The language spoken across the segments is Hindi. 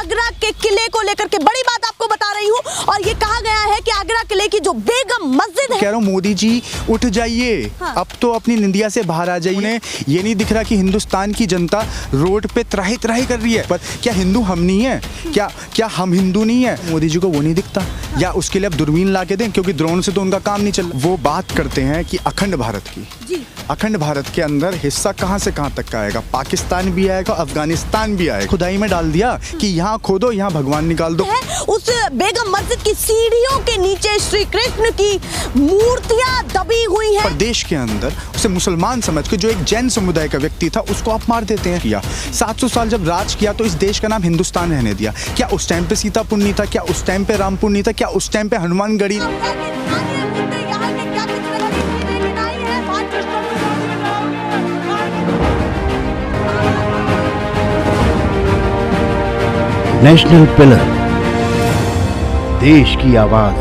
आगरा के किले को लेकर के बड़ी बात आपको बता रही हूँ। और ये कहा गया है कि आगरा किले की जो बेगम मस्जिद है, कह रहा हूँ मोदी जी उठ जाइए, हाँ। अब तो अपनी निंदिया से बाहर आ जाइए। उन्हें ये नहीं दिख रहा कि हिंदुस्तान की जनता रोड पे त्राही त्राही कर रही है, पर क्या हिंदू हम नहीं है? क्या हम हिंदू नहीं है? मोदी जी को वो नहीं दिखता, या उसके लिए अब दूरबीन ला के दें, क्योंकि ड्रोन से तो उनका काम नहीं चल। वो बात करते हैं कि अखंड भारत की, अखंड भारत के अंदर हिस्सा कहां से कहां तक का आएगा, पाकिस्तान भी आएगा, अफगानिस्तान भी आएगा। खुदाई में डाल दिया कि यहाँ खोदो, यहाँ भगवान निकाल दो। उस बेगम मस्जिद की सीढ़ियों के नीचे श्री कृष्ण की मूर्तियां दबी हुई हैं। प्रदेश के अंदर उसे मुसलमान समझ के जो एक जैन समुदाय का व्यक्ति था उसको आप मार देते हैं। किया 700 साल जब राज किया तो इस देश का नाम हिंदुस्तान रहने दिया। क्या उस टाइम पे सीतापुर नहीं था? क्या उस टाइम पे रामपुर नहीं था? क्या उस टाइम पे हनुमानगढ़ी? नेशनल पिलर, देश की आवाज।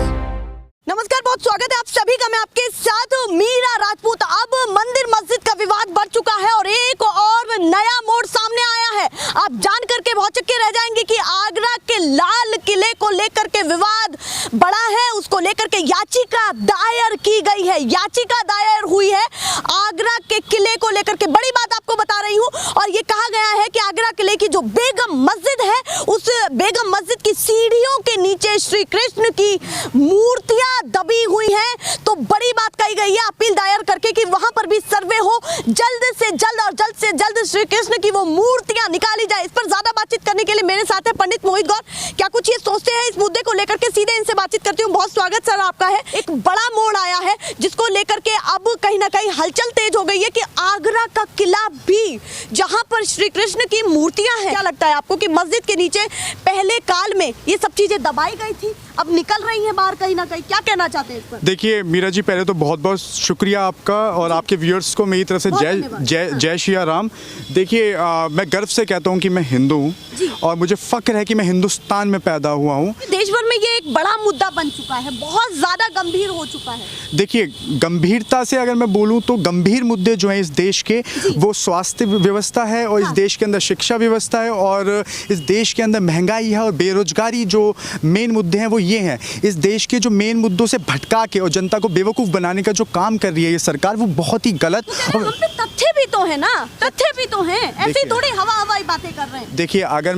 नमस्कार, बहुत स्वागत है आप सभी का। मैं आपके साथ मीरा राजपूत। अब मंदिर मस्जिद का विवाद बढ़ चुका है और एक और नया मोड़ सामने आया है। आप जान करके भौचक्के रह जाएंगे कि आगरा के लाल किले को लेकर के विवाद बढ़ा है। उसको लेकर के याचिका दायर की गई है, याचिका दायर हुई है आगरा के किले को लेकर के। बड़ी बात आपको बता रही हूँ। और ये कहा गया है कि आगरा किले की जो बेगम मस्जिद है, उस बेगम मस्जिद की सीढ़ियों के नीचे श्री कृष्ण की मूर्तियां दबी हुई हैं। तो बड़ी बात कही गई है अपील दायर करके कि वहां पर भी सर्वे हो, जल्द से जल्द और जल्द से जल्द श्री कृष्ण की वो मूर्तियां निकाली जाए। इस पर ज्यादा बातचीत करने के लिए मेरे साथ है पंडित मोहित गौर। क्या कुछ ये सोचते हैं इस मुद्दे को लेकर के? सीधे इनसे बातचीत करती हूँ। बहुत स्वागत सर आपका है। एक बड़ा मोड़ आया है जिसको लेकर के अब कहीं ना कहीं हलचल तेज हो गई है कि आगरा का किला भी, जहां पर श्री कृष्ण की मूर्तियां हैं, क्या लगता है आपको कि मस्जिद के नीचे पहले काल में ये सब चीजें दबाई गई थी, अब निकल रही हैं बाहर कहीं ना कहीं? क्या कहना चाहते हैं इस पर? देखिए मीरा जी, पहले तो बहुत बहुत शुक्रिया आपका और आपके व्यूअर्स को मेरी तरफ से जय श्री राम। देखिए मैं गर्व से कहता हूँ कि मैं हिंदू हूँ और मुझे फक्र है कि मैं हिंदुस्तान में पैदा हुआ हूँ। देश भर में ये एक बड़ा मुद्दा बन चुका है, बहुत ज्यादा गंभीर हो चुका है। देखिए गंभीरता से अगर मैं बोलूँ तो गंभीर मुद्दे जो हैं इस देश के, वो स्वास्थ्य व्यवस्था है और इस देश के अंदर शिक्षा व्यवस्था है और इस देश के अंदर महंगाई है और बेरोजगारी। जो मेन मुद्दे हैं वो ये हैं। इस देश के जो मेन मुद्दों से भटका के और जनता को बेवकूफ़ बनाने का जो काम कर रही है ये सरकार, वो बहुत ही गलत। और हम पे तथ्य भी तो है ना, तथ्य भी तो हैं, ऐसी थोड़ी हवाई बातें कर रहे हैं। देखिए अगर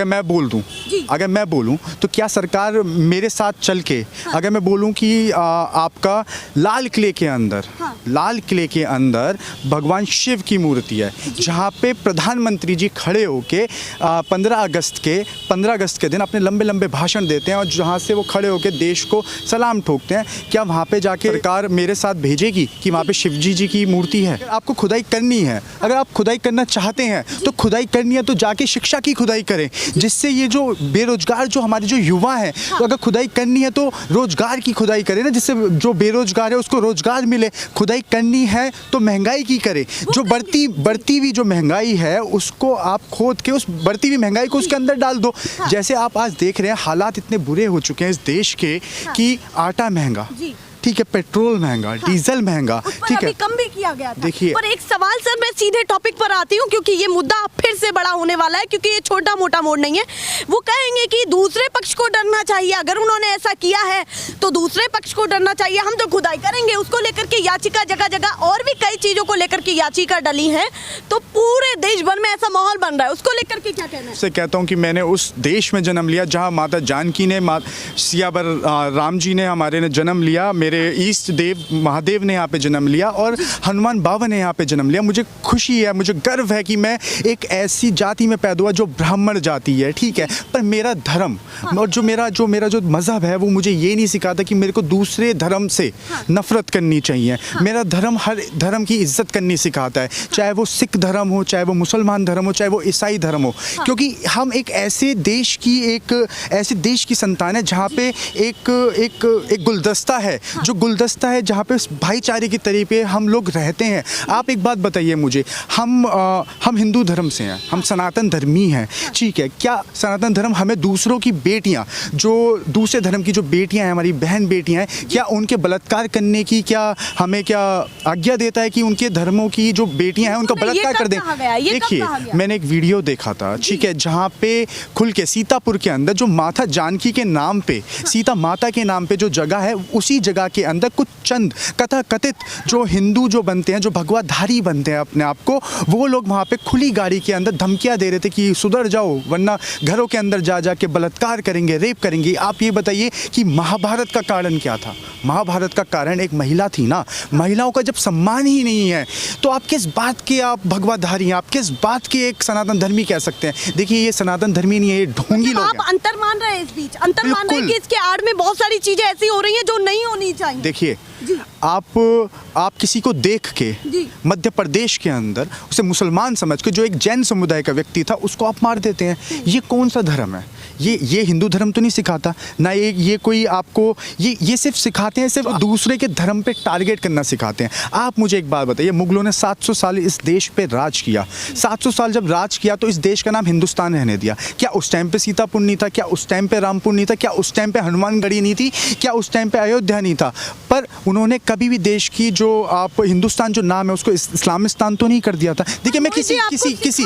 मैं बोल दूं, अगर मैं बोलूं तो क्या सरकार मेरे साथ चल के, अगर मैं बोलूं कि आपका लाल किले के अंदर, लाल किले के अंदर भगवान शिव की मूर्ति है, जहां पे प्रधानमंत्री जी खड़े होके 15 अगस्त के दिन अपने लंबे लंबे भाषण देते हैं और जहां से वो खड़े होके देश को सलाम ठोकते हैं, क्या वहां पे जाके सरकार मेरे साथ भेजेगी कि वहां पे शिवजी जी की मूर्ति है? आपको खुदाई करनी है, अगर आप खुदाई करना चाहते हैं तो खुदाई करनी है तो जाके शिक्षा की खुदाई करें, जिससे ये जो बेरोजगार जो हमारे जो युवा हैं, तो अगर खुदाई करनी है तो रोजगार की खुदाई करें ना, जिससे जो बेरोजगार है उसको रोजगार मिले। खुदाई करनी है तो महंगाई की करें, जो बढ़ती हुई जो महंगाई है उसको आप खोद के उस बढ़ती हुई महंगाई को उसके अंदर डाल दो। जैसे आप आज देख रहे हैं हालात इतने बुरे हो चुके हैं इस देश के कि आटा महंगा, ठीक है, पेट्रोल महंगा, डीजल महंगा, ठीक है, कम भी किया गया था। देखिए पर एक सवाल सर, मैं सीधे टॉपिक पर आती हूँ क्योंकि ये मुद्दा फिर से बड़ा होने वाला है, क्योंकि ये छोटा मोटा मोड़ नहीं है। वो कहेंगे कि दूसरे पक्ष को डरना चाहिए, अगर उन्होंने ऐसा किया है तो दूसरे पक्ष को डरना चाहिए, हम तो खुदाई करेंगे। उसको लेकर के याचिका जगह जगह और भी कई चीजों को लेकर के याचिका डली है, तो पूरे देश भर में ऐसा माहौल बन रहा है, उसको लेकर के क्या कहना है? से कहता हूँ कि मैंने उस देश में जन्म लिया जहाँ माता जानकी ने, सियावर राम जी ने हमारे ने जन्म लिया, मेरे ईष्ट देव महादेव ने यहाँ पे जन्म लिया और हनुमान बाबा ने यहाँ पे जन्म लिया। मुझे खुशी है, मुझे गर्व है कि मैं एक ऐसी जाति में पैदा हुआ जो ब्राह्मण जाति है, ठीक है, पर मेरा धर्म और जो मेरा जो मज़हब है वो मुझे ये नहीं सिखाता कि मेरे को दूसरे धर्म से नफरत करनी चाहिए। मेरा धर्म हर धर्म की इज्जत करनी सिखाता है, चाहे वो सिख धर्म हो, चाहे वो मुसलमान धर्म हो, चाहे वो ईसाई धर्म हो, क्योंकि हम एक ऐसे देश की संतान है जहाँ पे एक गुलदस्ता है जो गुलदस्ता है जहाँ पे भाईचारे की तरीके हम लोग रहते हैं। आप एक बात बताइए मुझे, हम हिंदू धर्म से हैं, हम सनातन धर्मी हैं, ठीक है। क्या सनातन धर्म हमें दूसरों की बेटियाँ, जो दूसरे धर्म की जो बेटियाँ हैं, हमारी बहन बेटियाँ हैं, क्या उनके बलात्कार करने की क्या हमें क्या आज्ञा देता है कि उनके धर्मों की जो बेटियाँ हैं उनका बलात्कार कर दें? देखिए, मैंने एक वीडियो देखा था, ठीक है, जहाँ पे खुल के सीतापुर के अंदर जो माता जानकी के नाम पे, सीता माता के नाम पे जो जगह है, उसी जगह के अंदर कुछ चंद कथित जो हिंदू जो बनते हैं, जो भगवाधारी बनते हैं अपने आप को, वो लोग वहाँ पे खुली गाड़ी के अंदर धमकियाँ दे रहे थे कि सुधर जाओ वरना घरों के अंदर जा जा के बलात्कार करेंगे, रेप करेंगे। आप ये बताइए कि महाभारत का कारण क्या था? महाभारत का कारण एक महिला थी ना। महिलाओं का जब सम्मान ही नहीं है तो आप किस बात के आप भगवाधारी हैं, आप किस बात के एक सनातन धर्मी कह सकते हैं? देखिए, ये सनातन धर्मी नहीं है, ये ढोंगी लोग हैं। आप अंतर मान रहे हैं, इस बीच अंतर मान रहे हैं कि इसके आड़ में बहुत सारी चीजें ऐसी हो रही हैं जो नहीं होनी चाहिए। देखिए, आप किसी को देख के मध्य प्रदेश के अंदर उसे मुसलमान समझ के, जो एक जैन समुदाय का व्यक्ति था, उसको आप मार देते हैं। ये कौन सा धर्म है? ये हिंदू धर्म तो नहीं सिखाता ना। ये कोई आपको ये सिर्फ सिखाते हैं, सिर्फ दूसरे के धर्म पे टारगेट करना सिखाते हैं। आप मुझे एक बात बताइए, मुगलों ने 700 साल इस देश पे राज किया। 700 साल जब राज किया तो इस देश का नाम हिंदुस्तान रहने दिया। क्या उस टाइम पे सीतापुर नहीं था? क्या उस टाइम पे रामपुर नहीं था? क्या उस टाइम पे हनुमानगढ़ी नहीं थी? क्या उस टाइम पे अयोध्या नहीं था? पर उन्होंने कभी भी देश की जो आप हिंदुस्तान जो नाम है उसको इस्लामिस्तान तो नहीं कर दिया था। देखिए, मैं किसी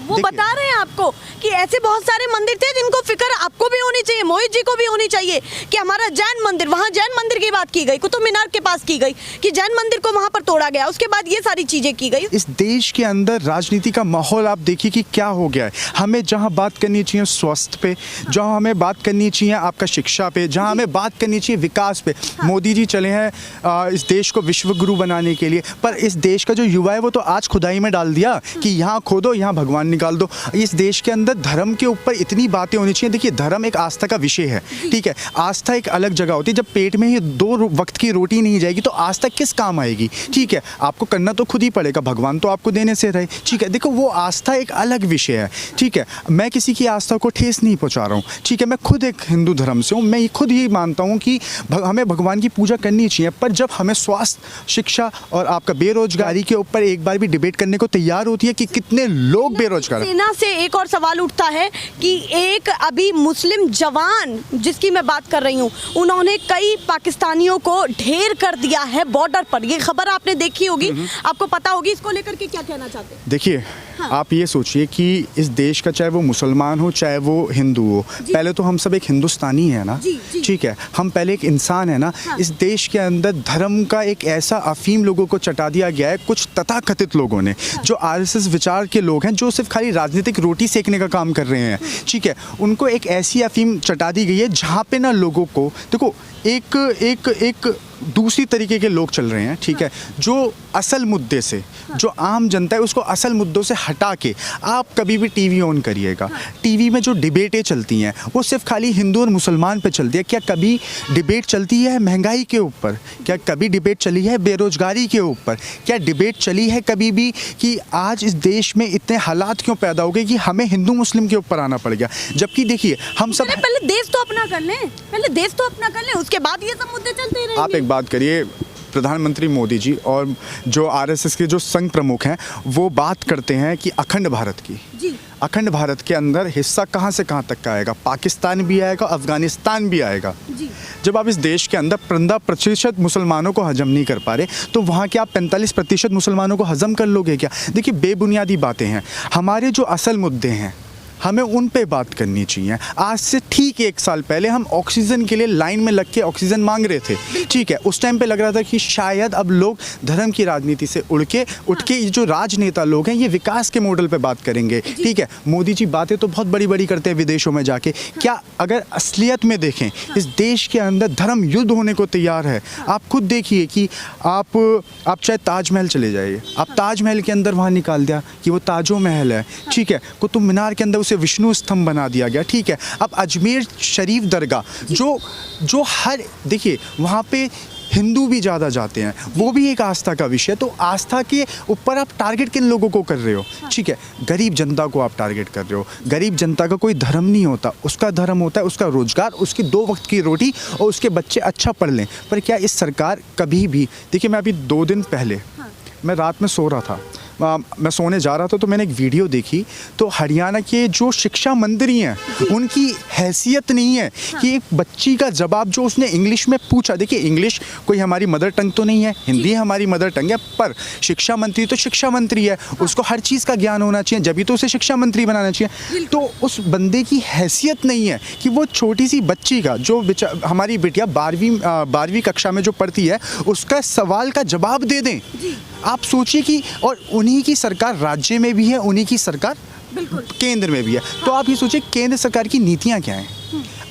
वो बता रहे हैं आपको कि ऐसे बहुत सारे मंदिर थे जिनको फिक्र आपको भी होनी चाहिए, मोहित जी को भी होनी चाहिए कि हमारा जैन मंदिर, वहाँ जैन मंदिर की बात की गई, कुतुब मीनार के पास की गई कि जैन मंदिर को वहाँ पर तोड़ा गया, उसके बाद ये सारी चीजें की गई। इस देश के अंदर राजनीति का माहौल आप देखिए कि क्या हो गया है। हमें जहाँ बात करनी चाहिए स्वास्थ्य पे, जहाँ हमें बात करनी चाहिए आपका शिक्षा पे, जहाँ हमें बात करनी चाहिए विकास पे, मोदी जी चले हैं इस देश को विश्व गुरु बनाने के लिए, पर इस देश का जो युवा है वो तो आज खुदाई में डाल दिया कि यहाँ खोदो, यहाँ भगवान निकाल दो। इस देश के अंदर धर्म के ऊपर इतनी बातें होनी चाहिए। देखिए, धर्म एक आस्था का विषय है, ठीक है। आस्था एक अलग जगह होती है। जब पेट में ही 2 वक्त की रोटी नहीं जाएगी तो आस्था किस काम आएगी? ठीक है, आपको करना तो खुद ही पड़ेगा, भगवान तो आपको देने से रहे, ठीक है। देखो, वो आस्था एक अलग विषय है, ठीक है। मैं किसी की आस्था को ठेस नहीं पहुंचा रहा हूँ, ठीक है। मैं खुद एक हिंदू धर्म से हूँ, मैं खुद ही मानता हूँ कि हमें भगवान की पूजा करनी चाहिए, पर जब हमें स्वास्थ्य, शिक्षा और आपका बेरोजगारी के ऊपर एक बार भी डिबेट करने को तैयार होती है कि कितने लोग बेरोजगार हैं। सेना से एक और सवाल उठता है कि एक अभी मुस्लिम जवान जिसकी मैं बात कर रही हूँ, उन्होंने कई पाकिस्तानियों को ढेर कर दिया है बॉर्डर पर। ये खबर आपने देखी होगी, आपको पता होगी। इसको लेकर के क्या कहना चाहते हैं? देखिए, आप ये सोचिए कि इस देश का चाहे वो मुसलमान हो चाहे वो हिंदू हो, पहले तो हम सब एक हिंदुस्तानी है ना, ठीक है। हम पहले एक इंसान है ना। इस देश के अंदर धर्म का एक ऐसा अफीम लोगों को चटा दिया गया है, कुछ तथाकथित लोगों ने, जो आरएसएस विचार के लोग हैं, जो सिर्फ खाली राजनीतिक रोटी सेकने का काम कर रहे हैं, ठीक है। उनको एक ऐसी अफीम चटा दी गई है जहाँ पे ना लोगों को, देखो, एक दूसरी तरीके के लोग चल रहे हैं, ठीक है, जो असल मुद्दे से, जो आम जनता है उसको असल मुद्दों से हटा के, आप कभी भी टीवी ऑन करिएगा, टीवी में जो डिबेटें चलती हैं वो सिर्फ खाली हिंदू और मुसलमान पे चलती है। क्या कभी डिबेट चलती है महंगाई के ऊपर? क्या कभी डिबेट चली है बेरोजगारी के ऊपर? क्या डिबेट चली है कभी भी कि आज इस देश में इतने हालात क्यों पैदा हो गए कि हमें हिंदू मुस्लिम के ऊपर आना पड़ गया? जबकि देखिए, हम सब पहले देश तो अपना कर लें, पहले देश तो अपना कर लें, उसके बाद ये सब मुद्दे चलते रहेंगे। आप एक बात करिए, प्रधानमंत्री मोदी जी और जो आरएसएस के जो संघ प्रमुख हैं वो बात करते हैं कि अखंड भारत की, अखंड भारत के अंदर हिस्सा कहाँ से कहाँ तक का आएगा? पाकिस्तान भी आएगा, अफगानिस्तान भी आएगा। जब आप इस देश के अंदर 15% मुसलमानों को हजम नहीं कर पा रहे तो वहाँ के आप 45% मुसलमानों को हजम कर लोगे क्या? देखिए, बेबुनियादी बातें हैं। हमारे जो असल मुद्दे हैं हमें उन पे बात करनी चाहिए। आज से ठीक 1 साल पहले हम ऑक्सीजन के लिए लाइन में लग के ऑक्सीजन मांग रहे थे, ठीक है। उस टाइम पे लग रहा था कि शायद अब लोग धर्म की राजनीति से उठ के जो राजनेता लोग हैं ये विकास के मॉडल पे बात करेंगे, ठीक है। मोदी जी बातें तो बहुत बड़ी बड़ी करते हैं विदेशों में जाके, क्या अगर असलियत में देखें इस देश के अंदर धर्म युद्ध होने को तैयार है। आप खुद देखिए कि आप चाहे ताजमहल चले जाइए, आप ताजमहल के अंदर वहाँ निकाल दिया कि वो ताजो महल है, ठीक है। कुतुब मीनार के अंदर उसे विष्णु स्तंभ बना दिया गया, ठीक है। अब अजमेर शरीफ दरगाह जो हर, देखिए, वहाँ पे हिंदू भी ज़्यादा जाते हैं, वो भी एक आस्था का विषय है। तो आस्था के ऊपर आप टारगेट किन लोगों को कर रहे हो? ठीक है, गरीब जनता को आप टारगेट कर रहे हो। गरीब जनता का कोई धर्म नहीं होता, उसका धर्म होता है उसका रोजगार, उसकी 2 वक्त की रोटी और उसके बच्चे अच्छा पढ़ लें। पर क्या इस सरकार कभी भी, देखिए मैं अभी 2 दिन पहले मैं रात में सो रहा था, मैं सोने जा रहा था तो मैंने एक वीडियो देखी, तो हरियाणा के जो शिक्षा मंत्री हैं उनकी हैसियत नहीं है कि एक बच्ची का जवाब जो उसने इंग्लिश में पूछा। देखिए इंग्लिश कोई हमारी मदर टंग तो नहीं है, हिंदी हमारी मदर टंग है, पर शिक्षा मंत्री तो शिक्षा मंत्री है, उसको हर चीज़ का ज्ञान होना चाहिए, जब भी तो उसे शिक्षा मंत्री बनाना चाहिए। तो उस बंदे की हैसियत नहीं है कि वो छोटी सी बच्ची का, जो हमारी बिटिया 12वीं कक्षा में जो पढ़ती है, उसका सवाल का जवाब दे दें। आप सोचिए कि, और उन्हीं की सरकार राज्य में भी है, उन्हीं की सरकार केंद्र में भी है। तो आप ये सोचिए केंद्र सरकार की नीतियां क्या हैं।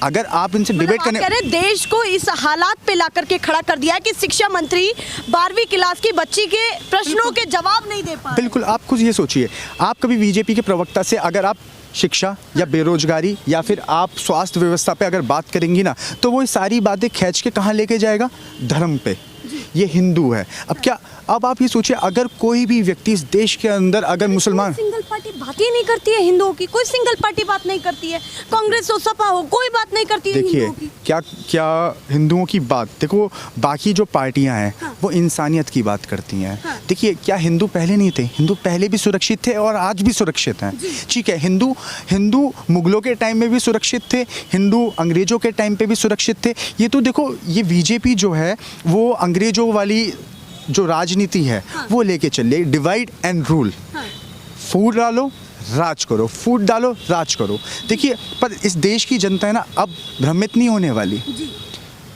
अगर आप इनसे डिबेट करने, कह रहे देश को इस हालात पे ला करके खड़ा कर दिया है कि शिक्षा मंत्री 12वीं क्लास की बच्ची के प्रश्नों के जवाब नहीं दे पा रहे। बिल्कुल, आप खुद ये सोचिए, आप कभी बीजेपी के प्रवक्ता से अगर आप शिक्षा या बेरोजगारी या फिर आप स्वास्थ्य व्यवस्था पे अगर बात करेंगी ना, तो वो सारी बातें खींच के कहाँ लेके जाएगा? धर्म पे। ये हिंदू है। अब आप ये सोचिए, अगर कोई भी व्यक्ति इस देश के अंदर, अगर मुसलमान, सिंगल पार्टी बात ही नहीं करती है हिंदुओं की, कोई सिंगल पार्टी बात नहीं करती है, कांग्रेस हो सपा हो, कोई बात नहीं करती है देखिए हिंदुओं की। क्या हिंदुओं की बात, देखो बाकी जो पार्टियां हैं वो इंसानियत की बात करती हैं। देखिए क्या हिंदू पहले नहीं थे? हिंदू पहले भी सुरक्षित थे और आज भी सुरक्षित हैं। ठीक है, हिंदू मुगलों के टाइम में भी सुरक्षित थे, हिंदू अंग्रेजों के टाइम पे भी सुरक्षित थे। ये तो देखो, ये बीजेपी जो है वो अंग्रेजों वाली जो राजनीति है वो लेके चले, डिवाइड एंड रूल। फूड डालो राज करो, फूड डालो राज करो। देखिए, पर इस देश की जनता है ना, अब भ्रमित नहीं होने वाली।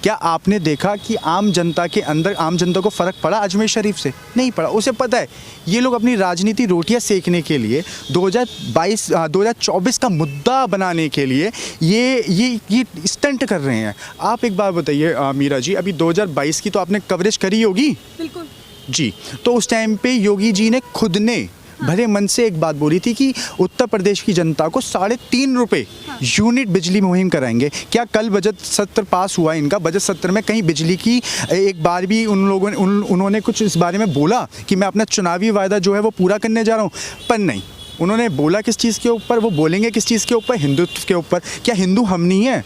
क्या आपने देखा कि आम जनता के अंदर, आम जनता को फ़र्क पड़ा अजमेर शरीफ से? नहीं पड़ा। उसे पता है ये लोग अपनी राजनीति रोटियां सेकने के लिए 2024 का मुद्दा बनाने के लिए ये स्टंट कर रहे हैं। आप एक बात बताइए मीरा जी, अभी 2022 की तो आपने कवरेज करी होगी। बिल्कुल जी, तो उस टाइम पे योगी जी ने खुद ने भले मन से एक बात बोली थी कि उत्तर प्रदेश की जनता को 3.5 रुपये यूनिट बिजली मुहिम कराएंगे। क्या कल बजट सत्र पास हुआ इनका? बजट सत्र में कहीं बिजली की एक बार भी उन्होंने कुछ इस बारे में बोला कि मैं अपना चुनावी वायदा जो है वो पूरा करने जा रहा हूँ? पर नहीं, उन्होंने बोला किस चीज़ के ऊपर? वो बोलेंगे किस चीज़ के ऊपर? हिंदुत्व के ऊपर। क्या हिंदू हम नहीं हैं?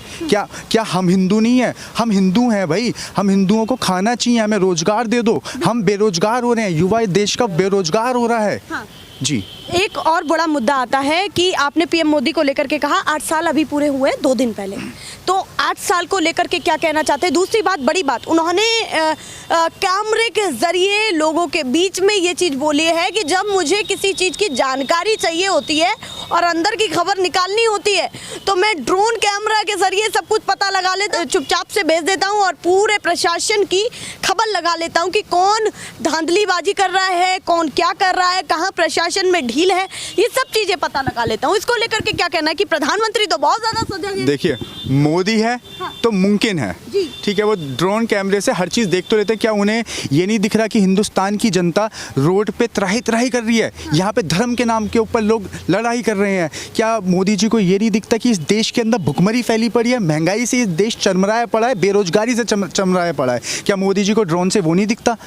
क्या हम हिंदू नहीं हैं? हम हिंदू हैं भाई। हम हिंदुओं को खाना चाहिए, हमें रोजगार दे दो। हम बेरोजगार हो रहे हैं, युवा देश का बेरोजगार हो रहा है। जी, एक और बड़ा मुद्दा आता है कि आपने पीएम मोदी को लेकर के कहा 8 साल अभी पूरे हुए 2 दिन पहले, तो 8 साल को लेकर के क्या कहना चाहते हैं? दूसरी बात, बड़ी बात, उन्होंने कैमरे के जरिए लोगों के बीच में ये चीज़ बोली है कि जब मुझे किसी चीज़ की जानकारी चाहिए होती है और अंदर की खबर निकालनी होती है तो मैं ड्रोन कैमरा के जरिए सब कुछ पता लगा लेता हूँ, चुपचाप से भेज देता हूँ और पूरे प्रशासन की खबर लगा लेता हूँ कि कौन धांधलीबाजी कर रहा है, कौन क्या कर रहा है, कहाँ प्रशासन में ढील है, ये सब चीजें पता लगा लेता हूँ। इसको लेकर के क्या कहना है कि प्रधानमंत्री तो बहुत ज्यादा सजग है? देखिए, मोदी है तो मुमकिन है, ठीक है, वो ड्रोन कैमरे से हर चीज़ देख तो लेते हैं। क्या उन्हें ये नहीं दिख रहा कि हिंदुस्तान की जनता रोड पे त्राही त्राही कर रही है? यहाँ पे धर्म के नाम के ऊपर लोग लड़ाई कर रहे हैं। क्या मोदी जी को ये नहीं दिखता कि इस देश के अंदर भुखमरी फैली पड़ी है, महंगाई से इस देश चरमराया पड़ा है, बेरोजगारी से चरमराया पड़ा है? क्या मोदी जी को ड्रोन से वो नहीं दिखता?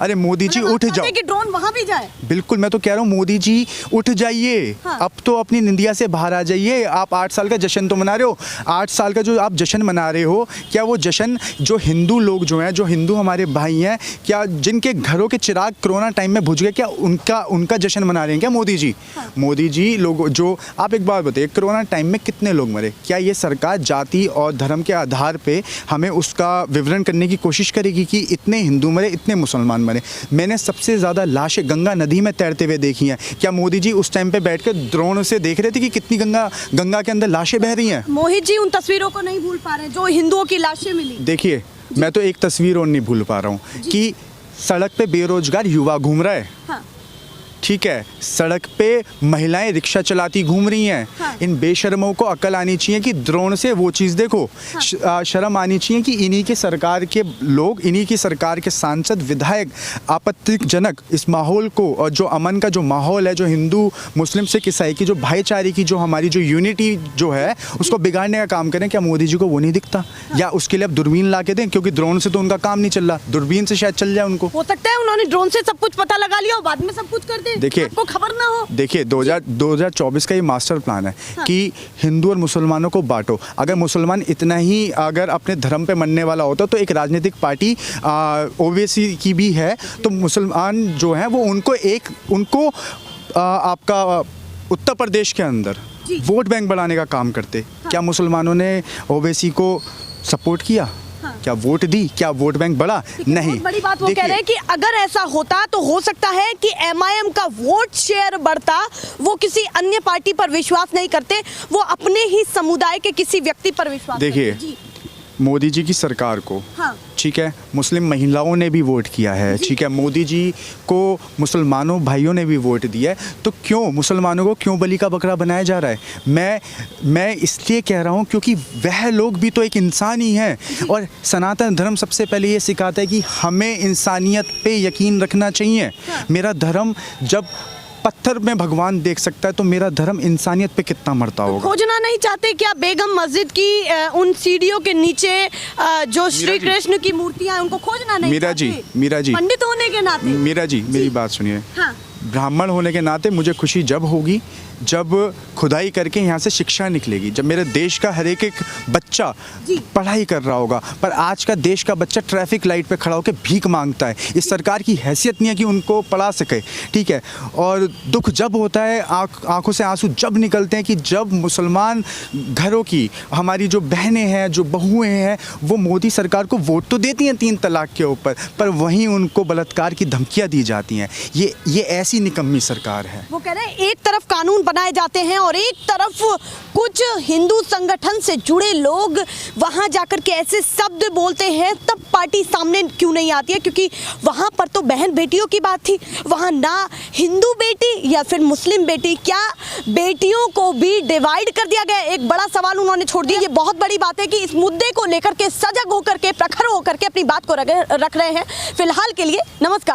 अरे मोदी जी उठ जाओ, कि ड्रोन वहां भी जाए। बिल्कुल, मैं तो कह रहा हूँ मोदी जी उठ जाइए। अब तो अपनी निंदिया से बाहर आ जाइए। आप 8 साल का जश्न तो मना रहे हो, 8 साल का जो आप जश्न मना रहे हो, क्या वो जश्न जो हिंदू लोग जो हैं, जो हिंदू हमारे भाई हैं, क्या जिनके घरों के चिराग कोरोना टाइम में बुझ गए, क्या उनका जश्न मना रहे हैं क्या मोदी जी? मोदी जी लोग जो, आप एक बात बताइए, कोरोना टाइम में कितने लोग मरे? क्या ये सरकार जाति और धर्म के आधार पे हमें उसका विवरण करने की कोशिश करेगी कि इतने हिंदू मरे, इतने मुसलमान मरे? मैंने सबसे ज़्यादा लाशें गंगा नदी में तैरते हुए देखी हैं। क्या मोदी जी उस टाइम पे बैठकर ड्रोन से देख रहे थे कि कितनी गंगा के अंदर लाशें बह रही हैं? मोहित जी उन तस्वीरों को नहीं भूल पा रहे जो हिंदुओं की लाशें मिली। देखिए, मैं तो एक तस्वीर और नहीं भूल पा रहा हूँ कि सड़क पे बेरोजगार युवा घूम रहा है। ठीक है, सड़क पे महिलाएं रिक्शा चलाती घूम रही हैं। हाँ। इन बेशर्मों को अकल आनी चाहिए कि ड्रोन से वो चीज़ देखो। शर्म आनी चाहिए कि इन्हीं की सरकार के लोग, इन्हीं की सरकार के सांसद, विधायक आपत्तिजनक इस माहौल को, और जो अमन का जो माहौल है, जो हिंदू मुस्लिम सिख ईसाई की जो भाईचारे की जो हमारी जो यूनिटी जो है उसको बिगाड़ने का काम करें। क्या मोदी जी को वो नहीं दिखता? या उसके लिए अब दूरबीन ला के दें? क्योंकि ड्रोन से तो उनका काम नहीं चल रहा, दूरबीन से शायद चल जाए उनको। हो सकता है उन्होंने ड्रोन से सब कुछ पता लगा लिया और बाद में सब कुछ कर दे, देखिए, आपको खबर ना हो। देखिए 2024 का ये मास्टर प्लान है कि हिंदू और मुसलमानों को बांटो। अगर मुसलमान इतना ही अगर अपने धर्म पे मनने वाला होता तो एक राजनीतिक पार्टी ओवैसी की भी है, तो मुसलमान जो हैं वो उनको आपका उत्तर प्रदेश के अंदर जी। वोट बैंक बढ़ाने का काम करते। क्या मुसलमानों ने ओवैसी को सपोर्ट किया? क्या वोट दी? क्या वोट बैंक बढ़ा? नहीं। बहुत बड़ी बात वो कह रहे हैं कि अगर ऐसा होता तो हो सकता है कि एमआईएम का वोट शेयर बढ़ता। वो किसी अन्य पार्टी पर विश्वास नहीं करते, वो अपने ही समुदाय के किसी व्यक्ति पर विश्वास देखिए, करते। जी। मोदी जी की सरकार को, हाँ। ठीक है, मुस्लिम महिलाओं ने भी वोट किया है, ठीक है, मोदी जी को मुसलमानों भाइयों ने भी वोट दिया है, तो क्यों मुसलमानों को क्यों बलि का बकरा बनाया जा रहा है? मैं इसलिए कह रहा हूँ क्योंकि वह लोग भी तो एक इंसान ही हैं, और सनातन धर्म सबसे पहले ये सिखाता है कि हमें इंसानियत पे यकीन रखना चाहिए। मेरा धर्म जब पत्थर में भगवान देख सकता है तो मेरा धर्म इंसानियत पे कितना मरता होगा। खोजना नहीं चाहते क्या बेगम मस्जिद की उन सीढ़ियों के नीचे जो श्री कृष्ण की मूर्तियां हैं उनको खोजना नहीं चाहते? मीरा जी, पंडित होने के नाते। मीरा जी, मेरी बात सुनिए। हाँ। ब्राह्मण होने के नाते मुझे खुशी जब होगी जब खुदाई करके यहाँ से शिक्षा निकलेगी, जब मेरे देश का हर एक बच्चा पढ़ाई कर रहा होगा। पर आज का देश का बच्चा ट्रैफिक लाइट पे खड़ा होकर भीख मांगता है। इस सरकार की हैसियत नहीं है कि उनको पढ़ा सके, ठीक है। और दुख जब होता है, आंखों से आंसू जब निकलते हैं कि जब मुसलमान घरों की हमारी जो बहनें हैं, जो बहुएं हैं, वो मोदी सरकार को वोट तो देती हैं 3 तलाक के ऊपर, पर वहीं उनको बलात्कार की धमकियाँ दी जाती हैं। ये ऐसी निकम्मी सरकार है। वो कह रहे हैं एक तरफ कानून बनाए जाते हैं और एक तरफ कुछ हिंदू संगठन से जुड़े लोग वहां जाकर के ऐसे शब्द बोलते हैं, तब पार्टी सामने क्यों नहीं आती है? क्योंकि वहां पर तो बहन बेटियों की बात थी, वहां ना हिंदू बेटी या फिर मुस्लिम बेटी, क्या बेटियों को भी डिवाइड कर दिया गया? एक बड़ा सवाल उन्होंने छोड़ दिया। ये बहुत बड़ी बात है कि इस मुद्दे को लेकर के सजग होकर के, प्रखर होकर के अपनी बात को रख रहे हैं। फिलहाल के लिए नमस्कार।